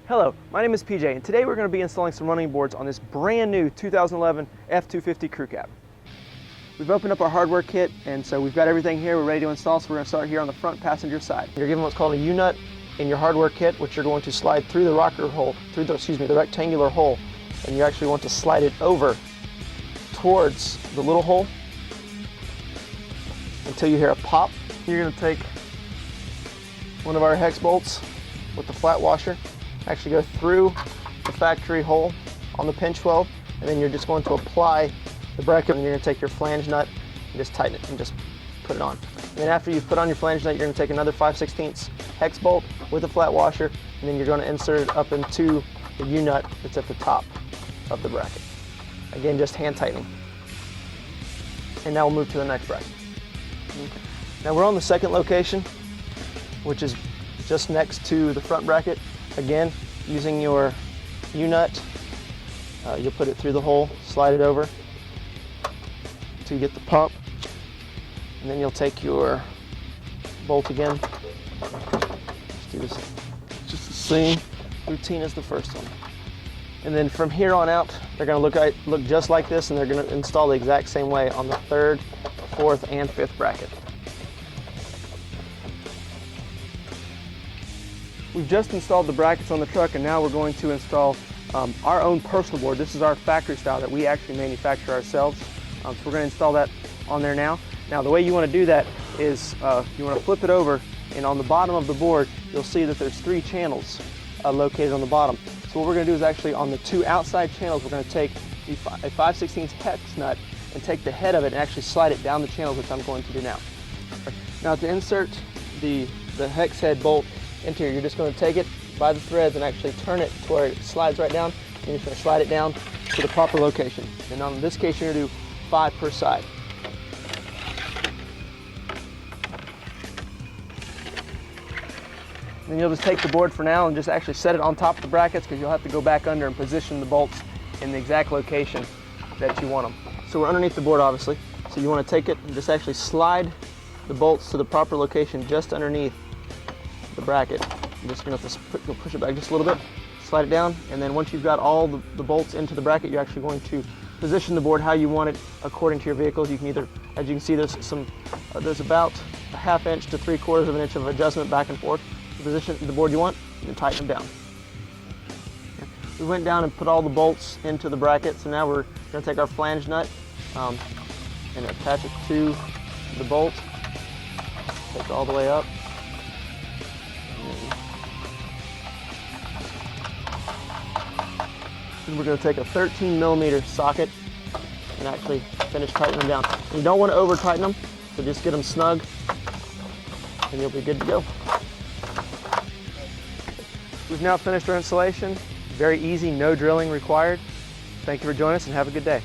Hello, my name is PJ, and today we're going to be installing some running boards on this brand new 2011 F-250 crew cab. We've opened up our hardware kit, and so we've got everything here. We're ready to install, so we're going to start here on the front passenger side. You're given what's called a U-nut in your hardware kit, which you're going to slide through the rocker hole, through the rectangular hole, and you actually want to slide it over towards the little hole until you hear a pop. You're going to take one of our hex bolts with the flat washer, actually go through the factory hole on the pinch weld, and then you're just going to apply the bracket, and you're going to take your flange nut and just tighten it and just put it on. And then after you've put on your flange nut, you're going to take another 5/16 hex bolt with a flat washer, and then you're going to insert it up into the U-nut that's at the top of the bracket. Again, just hand tightening. And now we'll move to the next bracket. Okay. Now we're on the second location, which is just next to the front bracket. Again, using your U-nut, you'll put it through the hole, slide it over to get the pump, and then you'll take your bolt again. Just do this, just the same routine as the first one. And then from here on out, they're going to look just like this, and they're going to install the exact same way on the third, fourth, and fifth bracket. We've just installed the brackets on the truck, and now we're going to install our own personal board. This is our factory style that we actually manufacture ourselves. So we're going to install that on there now. Now the way you want to do that is you want to flip it over, and on the bottom of the board you'll see that there's 3 channels located on the bottom. So what we're going to do is actually on the 2 outside channels, we're going to take a 5/16 hex nut and take the head of it and actually slide it down the channels, which I'm going to do now. Now to insert the hex head bolt into here, you're just going to take it by the threads and actually turn it to where it slides right down, and you're just going to slide it down to the proper location. And on this case, you're going to do 5 per side. Then you'll just take the board for now and just actually set it on top of the brackets, because you'll have to go back under and position the bolts in the exact location that you want them. So we're underneath the board, obviously. So you want to take it and just actually slide the bolts to the proper location just underneath the bracket. You're just going to have to push it back just a little bit, slide it down, and then once you've got all the bolts into the bracket, you're actually going to position the board how you want it according to your vehicle. You can either, as you can see, there's about a 1/2 inch to 3/4 of an inch of adjustment back and forth. You position the board you want, and then tighten them down. Okay. We went down and put all the bolts into the bracket, so now we're going to take our flange nut and attach it to the bolt. Take it all the way up. And we're going to take a 13mm socket and actually finish tightening them down. And you don't want to over tighten them, so just get them snug and you'll be good to go. We've now finished our installation. Very easy, no drilling required. Thank you for joining us, and have a good day.